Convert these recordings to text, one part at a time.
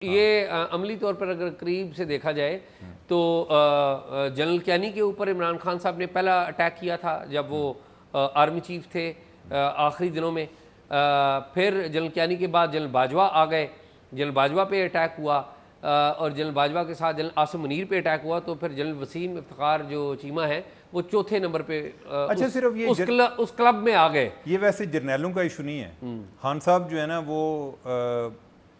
ये अमली तौर पर अगर करीब से देखा जाए तो जनरल कैनी के ऊपर इमरान खान साहब ने पहला अटैक किया था जब वो आर्मी चीफ थे आखिरी दिनों में। फिर जनरल कैनी के बाद जनरल बाजवा आ गए, जनरल बाजवा पे अटैक हुआ और जनरल बाजवा के साथ जनरल आसिम मुनीर पे अटैक हुआ। तो फिर जनरल वसीम इफ्तिखार जो चीमा है वो चौथे नंबर पे अच्छा सिर्फ ये उस क्लब में आ गए। ये वैसे जर्नैलों का इशू नहीं है। खान साहब जो है ना वो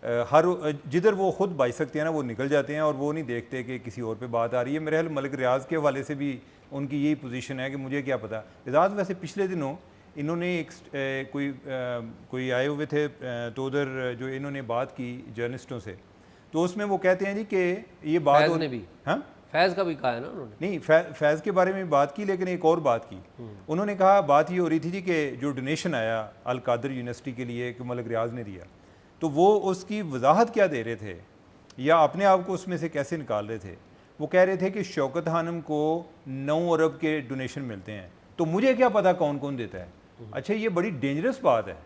हर जिधर वो खुद बाई सकते हैं ना वो निकल जाते हैं और वो नहीं देखते कि किसी और पे बात आ रही है। मेरे ख्याल मलिक रियाज के हवाले से भी उनकी यही पोजीशन है कि मुझे क्या पता। रियाज वैसे पिछले दिनों इन्होंने एक कोई आए हुए थे तो उधर जो इन्होंने बात की जर्नलिस्टों से, तो उसमें वो कहते हैं जी कि ये बात ने भी हाँ फैज़ का भी कहा है ना उन्होंने। नहीं, फैज़ के बारे में बात की, लेकिन एक और बात की उन्होंने कहा, बात ये हो रही थी जी कि जो डोनेशन आया अल कादर यूनिवर्सिटी के लिए कि मलिक रियाज ने दिया, तो वो उसकी वजाहत क्या दे रहे थे या अपने आप को उसमें से कैसे निकाल रहे थे। वो कह रहे थे कि शौकत खानम को 9 अरब के डोनेशन मिलते हैं, तो मुझे क्या पता कौन कौन देता है। अच्छा, ये बड़ी डेंजरस बात है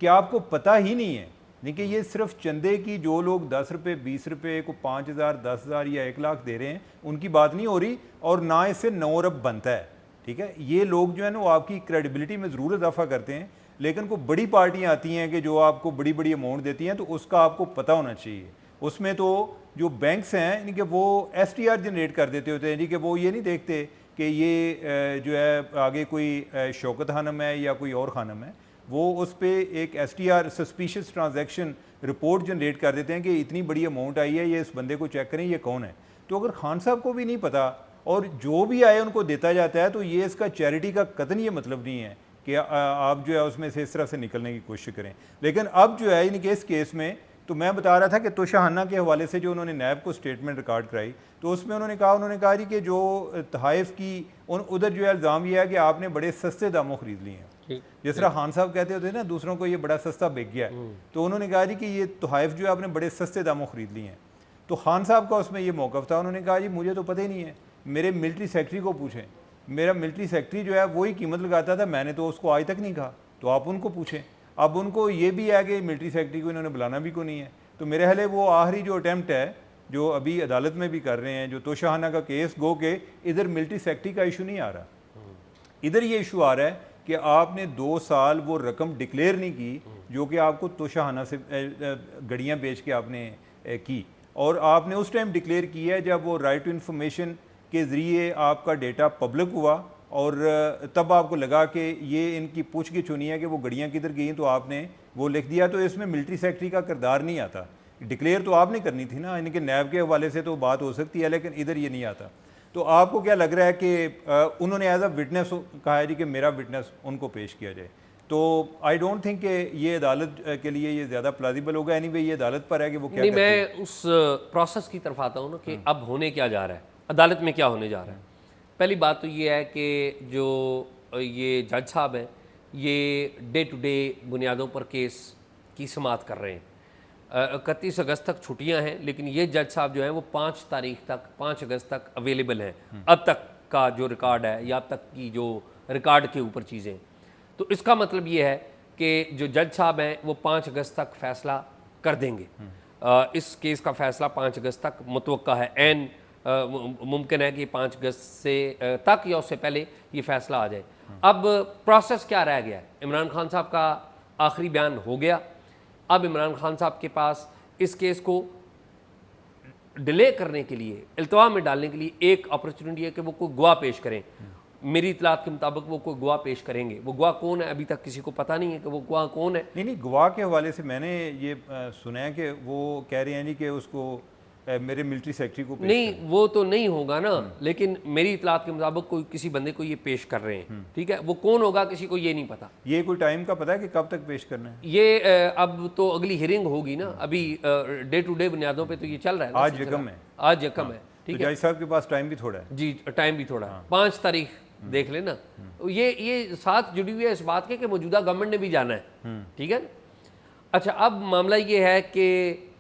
कि आपको पता ही नहीं है। नहीं कि ये सिर्फ चंदे की जो लोग 10 रुपये 20 रुपये को 5,000 10,000 या 1 लाख दे रहे हैं उनकी बात नहीं हो रही, और ना इससे 9 अरब बनता है। ठीक है, ये लोग जो है ना वो आपकी क्रेडिबिलिटी में ज़रूर इजाफा करते हैं, लेकिन को बड़ी पार्टियां आती हैं कि जो आपको बड़ी बड़ी अमाउंट देती हैं तो उसका आपको पता होना चाहिए। उसमें तो जो बैंक्स हैं इनके वो STR जनरेट कर देते होते हैं जी, कि वो ये नहीं देखते कि ये जो है आगे कोई शौकत खानम है या कोई और खानम है, वो उस पर एक STR suspicious transaction report generate कर देते हैं कि इतनी बड़ी अमाउंट आई है, ये इस बंदे को चेक करें ये कौन है। तो अगर खान साहब को भी नहीं पता और जो भी आए उनको देता जाता है, तो ये इसका चैरिटी का कतई ये मतलब नहीं है कि आप जो है उसमें से इस तरह से निकलने की कोशिश करें। लेकिन अब जो है इनके इस केस में तो मैं बता रहा था कि तोशाहाना के हवाले से जो उन्होंने नैब को स्टेटमेंट रिकॉर्ड कराई, तो उसमें उन्होंने कहा जी कि जो तहाइफ की उधर जो है इल्ज़ाम यह है कि आपने बड़े सस्ते दामों खरीद लिए हैं। जिस तरह खान साहब कहते होते हैं ना दूसरों को ये बड़ा सस्ता बिक गया है, तो उन्होंने कहा जी कि ये तहाइफ जो है आपने बड़े सस्ते दामों खरीद लिए हैं। तो खान साहब का उसमें ये मौक़िफ़ था, उन्होंने कहा जी मुझे तो पता ही नहीं है, मेरे मिलिट्री सेक्रेटरी को पूछें। मेरा मिलिट्री सेक्रेटरी जो है वही कीमत लगाता था, मैंने तो उसको आज तक नहीं कहा, तो आप उनको पूछें। अब उनको ये भी है कि मिलिट्री सेक्रेटरी को इन्होंने बुलाना भी को नहीं है। तो मेरे ख्याल है वो आखिरी जो अटैम्प्ट है जो अभी अदालत में भी कर रहे हैं, जो तोशाहाना का केस, गो के इधर मिलिट्री सेक्रेटरी का इशू नहीं आ रहा, इधर ये इशू आ रहा है कि आपने 2 साल वो रकम डिक्लेयर नहीं की जो कि आपको तोशाहाना से गड़ियाँ बेच के आपने की, और आपने उस टाइम डिक्लेयर की है जब वो राइट टू इन्फॉर्मेशन के ज़रिए आपका डेटा पब्लिक हुआ, और तब आपको लगा कि ये इनकी पूछगिछ होनी है कि वो गड़ियाँ किधर गई, तो आपने वो लिख दिया। तो इसमें मिलिट्री सेक्रेटरी का किरदार नहीं आता, डिक्लेयर तो आपने करनी थी ना, इनके नैब के हवाले से तो बात हो सकती है, लेकिन इधर ये नहीं आता। तो आपको क्या लग रहा है कि उन्होंने एज अ विटनेस कहा है जी कि मेरा विटनेस उनको पेश किया जाए, तो आई डोंट थिंक कि ये अदालत के लिए ये ज़्यादा प्लाजिबल होगा। एनीवे ये अदालत पर है कि वो क्या नहीं, मैं उस प्रोसेस की तरफ आता हूँ ना कि अब होने क्या जा रहा है, अदालत में क्या होने जा रहा है। पहली बात तो ये है कि जो ये जज साहब हैं ये डे टू डे बुनियादों पर केस की समाअत कर रहे हैं। 31 अगस्त तक छुट्टियां हैं, लेकिन ये जज साहब जो हैं वो 5 अगस्त तक अवेलेबल हैं। अब तक का जो रिकॉर्ड है या अब तक की जो रिकॉर्ड के ऊपर चीज़ें, तो इसका मतलब ये है कि जो जज साहब हैं वो 5 अगस्त तक फैसला कर देंगे। इस केस का फैसला 5 अगस्त तक मुतवक्का है। मुमकिन है कि 5 अगस्त से तक या उससे पहले ये फैसला आ जाए। अब प्रोसेस क्या रह गया है? इमरान खान साहब का आखिरी बयान हो गया। अब इमरान खान साहब के पास इस केस को डिले करने के लिए, इल्तवा में डालने के लिए एक अपॉर्चुनिटी है कि वो कोई गवाह पेश करें। मेरी इतलात के मुताबिक वो कोई गवाह पेश करेंगे। वो गवाह कौन है अभी तक किसी को पता नहीं है कि वो गवाह कौन है। नहीं, गवाह के हवाले से मैंने ये सुना है कि वो कह रहे हैं जी कि उसको मेरे मिलिट्री सेक्रेटरी को पेश नहीं करें। वो तो नहीं होगा ना, लेकिन मेरी इतलात के मुताबिक कोई किसी बंदे को ये पेश कर रहे हैं। ठीक है, वो कौन होगा किसी को ये नहीं पता। ये कोई टाइम का पता है कि कब तक पेश करना है? ये अब तो अगली हियरिंग होगी ना, अभी डे टू डे बुनियादों पे तो ये चल रहा है। आज यकम है, आज यकम है। ठीक है, जज साहब के पास टाइम भी थोड़ा है जी, टाइम भी थोड़ा है। 5 तारीख देख लेना। ये साथ जुड़ी हुई है इस बात के कि मौजूदा गवर्नमेंट ने भी जाना है। ठीक है। अच्छा, अब मामला ये है कि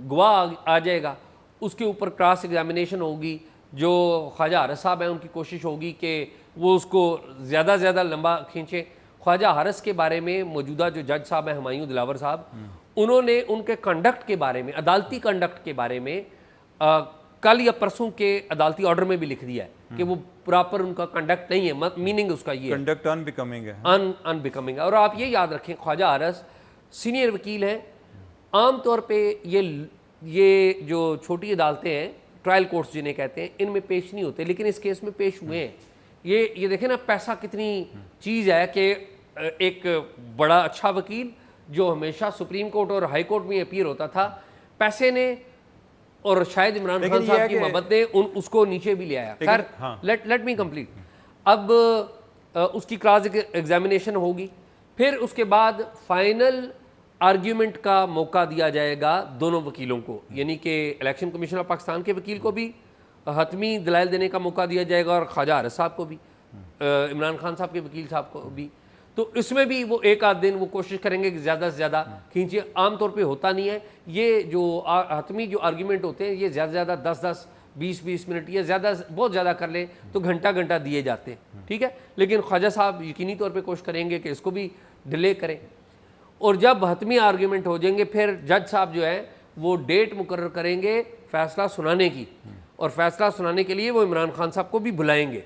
गवाह आ जाएगा, उसके ऊपर क्रॉस एग्जामिनेशन होगी। जो ख्वाजा हारिस साहब हैं उनकी कोशिश होगी कि वो उसको ज़्यादा लंबा खींचे। ख्वाजा हारिस के बारे में मौजूदा जो जज साहब हैं हुमायूं दिलावर साहब, उन्होंने उनके कंडक्ट के बारे में, अदालती कंडक्ट के बारे में कल या परसों के अदालती ऑर्डर में भी लिख दिया है कि वो प्रॉपर उनका कंडक्ट नहीं है। मीनिंग उसका ये कंडक्ट अनबिकमिंग है, अनबिकमिंग है। और आप ये याद रखें, ख्वाजा आरस सीनियर वकील हैं। आमतौर पे ये जो छोटी अदालतें हैं, ट्रायल कोर्ट्स जिन्हें कहते हैं, इनमें पेश नहीं होते, लेकिन इस केस में पेश हुए हैं। ये देखें ना, पैसा कितनी चीज़ है कि एक बड़ा अच्छा वकील जो हमेशा सुप्रीम कोर्ट और हाई कोर्ट में अपीयर होता था, पैसे ने और शायद इमरान खान साहब की मोहब्बत ने उसको नीचे भी ले आया। खैर, लेट मी कंप्लीट। अब उसकी क्रॉस एग्जामिनेशन होगी, फिर उसके बाद फाइनल आर्ग्यूमेंट का मौका दिया जाएगा दोनों वकीलों को, यानी कि इलेक्शन कमीशन ऑफ पाकिस्तान के वकील को भी हतमी दलाइल देने का मौका दिया जाएगा और ख्वाजा आरस साहब को भी, इमरान खान साहब के वकील साहब को भी। तो इसमें भी वो एक आध दिन वो कोशिश करेंगे कि ज़्यादा से ज़्यादा खींचिए। आमतौर पे होता नहीं है ये, जो हतमी जो आर्ग्यूमेंट होते हैं ये ज़्यादा से ज़्यादा 10-10, 20-20 मिनट या ज़्यादा, बहुत ज़्यादा कर ले तो घंटा दिए जाते हैं, ठीक है। लेकिन ख्वाजा साहब यकीनी तौर पे कोशिश करेंगे कि इसको भी डिले करें। और जब हतमी आर्ग्यूमेंट हो जाएंगे, फिर जज साहब जो है वो डेट मुकर्रर करेंगे फ़ैसला सुनाने की, और फैसला सुनाने के लिए वो इमरान खान साहब को भी बुलाएंगे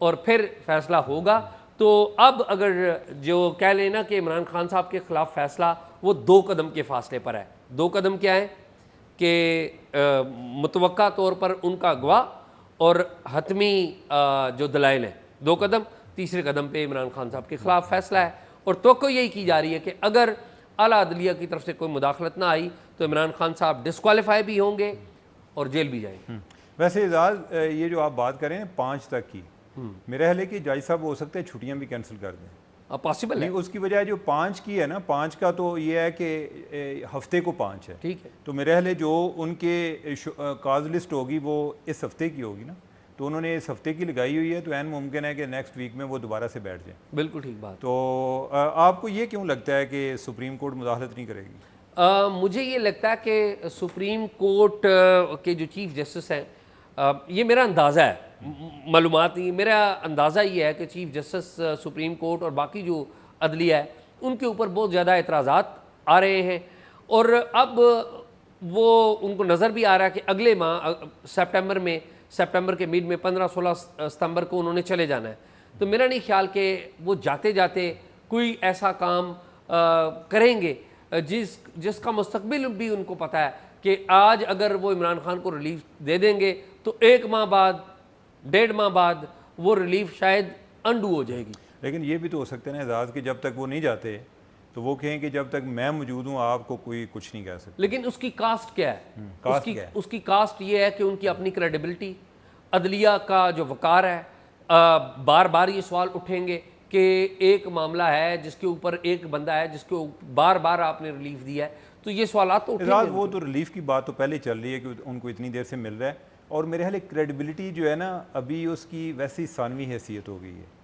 और फिर फैसला होगा। तो अब अगर जो कह लेना कि इमरान खान साहब के ख़िलाफ़ फ़ैसला वो 2 कदम के फासले पर है। 2 कदम क्या है कि मुतवक्का तौर पर उनका गवाह और हतमी जो दलाइल हैं, 2 कदम। तीसरे कदम पे इमरान खान साहब के ख़िलाफ़ फ़ैसला है, और तो यही की जा रही है कि अगर आला अदलिया की तरफ से कोई मुदाखलत ना आई तो इमरान खान साहब डिस्क्वालीफाई भी होंगे और जेल भी जाएंगे। वैसे एजाज, ये जो आप बात करें 5 तक की, मेरा ख्याल है कि जज साहब हो सकता है छुट्टियां भी कैंसिल कर दें। पॉसिबल है। उसकी वजह जो 5 की है ना, 5 का तो ये है कि हफ्ते को 5 है, ठीक है। तो मेरा ख्याल है जो उनके काज लिस्ट होगी वो इस हफ्ते की होगी ना, तो उन्होंने इस हफ्ते की लगाई हुई है, तो ऐन मुमकिन है कि नेक्स्ट वीक में वो दोबारा से बैठ जाए। बिल्कुल ठीक बात। तो आपको ये क्यों लगता है कि सुप्रीम कोर्ट मुदाखलत नहीं करेगी? मुझे ये लगता है कि सुप्रीम कोर्ट के जो चीफ जस्टिस हैं, ये मेरा अंदाज़ा है, मालूमात नहीं, मेरा अंदाज़ा ये है कि चीफ जस्टिस सुप्रीम कोर्ट और बाकी जो अदलिया है उनके ऊपर बहुत ज़्यादा एतराज़ात आ रहे हैं, और अब वो उनको नज़र भी आ रहा है कि अगले माह सितंबर के मिड में 15-16 सितंबर को उन्होंने चले जाना है। तो मेरा नहीं ख्याल कि वो जाते जाते कोई ऐसा काम करेंगे जिसका मुस्तकबिल भी उनको पता है कि आज अगर वो इमरान खान को रिलीफ दे देंगे तो 1 माह बाद, 1.5 माह बाद वो रिलीफ शायद अंडू हो जाएगी। लेकिन ये भी तो हो सकता है ना एजाज कि जब तक वो नहीं जाते तो वो कहें कि जब तक मैं मौजूद हूँ आपको कोई कुछ नहीं कह सकता। लेकिन उसकी कास्ट क्या है? उसकी कास्ट ये है कि उनकी अपनी क्रेडिबिलिटी, अदलिया का जो वकार है, बार बार ये सवाल उठेंगे कि एक मामला है जिसके ऊपर एक बंदा है जिसको बार बार आपने रिलीफ दिया है, तो ये सवाल तो उठेंगे। वो तो रिलीफ की बात तो पहले चल रही है कि उनको इतनी देर से मिल रहा है, और मेरे ख्याल क्रेडिबिलिटी जो है ना अभी उसकी वैसी सानवी हैसियत हो गई है।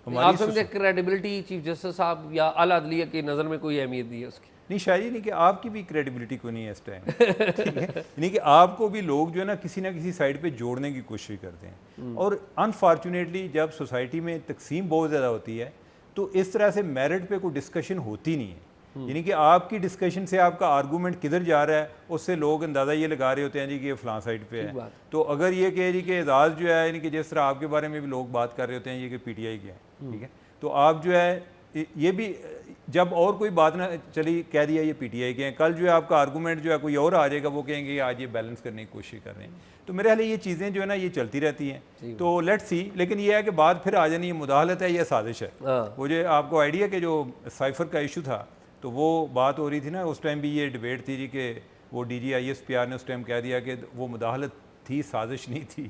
आप समझे क्रेडिबिलिटी चीफ जस्टिस साहब या आला अदलिया की नज़र में कोई अहमियत दी है उसकी? नहीं, शायद ही नहीं कि आपकी भी क्रेडिबिलिटी को नहीं है इस टाइम, ठीक है, यानी कि आपको भी लोग जो है ना किसी साइड पे जोड़ने की कोशिश करते हैं, और अनफॉर्चुनेटली जब सोसाइटी में तकसीम बहुत ज़्यादा होती है तो इस तरह से मेरिट पे कोई डिस्कशन होती नहीं है। यानी कि आपकी डिस्कशन से आपका आर्गूमेंट किधर जा रहा है उससे लोग अंदाज़ा ये लगा रहे होते हैं जी कि ये फलां साइड पे है। तो अगर ये कहे जी कि एजाज जो है, यानी कि जिस तरह आपके बारे में भी लोग बात कर रहे होते हैं ये कि PTI के हैं, ठीक है, तो आप जो है ये भी जब और कोई बात ना चली कह दिया ये PTI के हैं, कल जो है आपका आर्गूमेंट जो है कोई और आ जाएगा, वो कहेंगे आज ये बैलेंस करने की कोशिश कर रहे हैं। तो मेरे ख्याल ये चीज़ें जो है ना ये चलती रहती हैं, तो लेट्स सी। लेकिन ये है कि बात फिर आ जानी, ये मुदाहलत है या साजिश है। वो जो आपको आइडिया के जो साइफर का इशू था तो वो बात हो रही थी ना, उस टाइम भी ये डिबेट थी जी कि वो DG/ISPR ने उस टाइम कह दिया कि वो मुदाहलत थी, साजिश नहीं थी।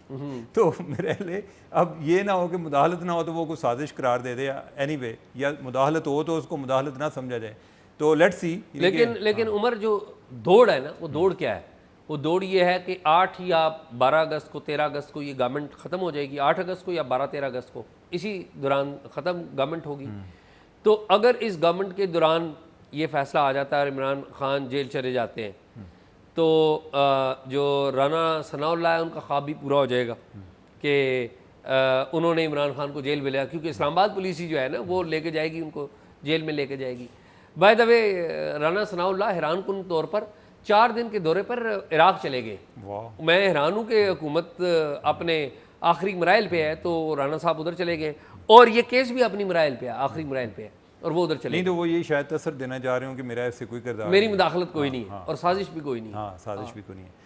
तो मेरे लिए अब ये ना हो कि मुदाहलत ना हो तो वो कोई साजिश करार दे दे एनीवे, या मुदाहलत हो तो उसको मुदाहलत ना समझा जाए। तो लेट्स सी। लेकिन उमर, जो दौड़ है ना, वो दौड़ क्या है? वो दौड़ ये है कि 8 या 12 अगस्त को, 13 अगस्त को ये गवर्नमेंट ख़त्म हो जाएगी, 8 अगस्त को या 12-13 अगस्त को, इसी दौरान ख़त्म गवर्नमेंट होगी। तो अगर इस गवर्नमेंट के दौरान ये फैसला आ जाता है और इमरान खान जेल चले जाते हैं तो जो राना सनाउल्लाह है उनका ख्वाब भी पूरा हो जाएगा कि उन्होंने इमरान खान को जेल में लिया, क्योंकि इस्लामाबाद पुलिस ही जो है ना वो लेके जाएगी, उनको जेल में लेके जाएगी। By the way Rana Sanaullah हैरान कुन तौर पर 4 दिन के दौरे पर इराक चले गए। वाह, मैं हैरान हूँ कि हुकूमत अपने आखिरी मराइल पे है तो राना साहब उधर चले गए, और ये केस भी अपनी मराइल पे है, आखिरी मराइल पे है, और वो उधर चले नहीं तो वो ये शायद तसर देना चाह रहे हो कि मेरा इससे कोई किरदार मेरी मुदाखलत कोई नहीं है और साजिश भी कोई नहीं है। हाँ, साजिश भी कोई नहीं है।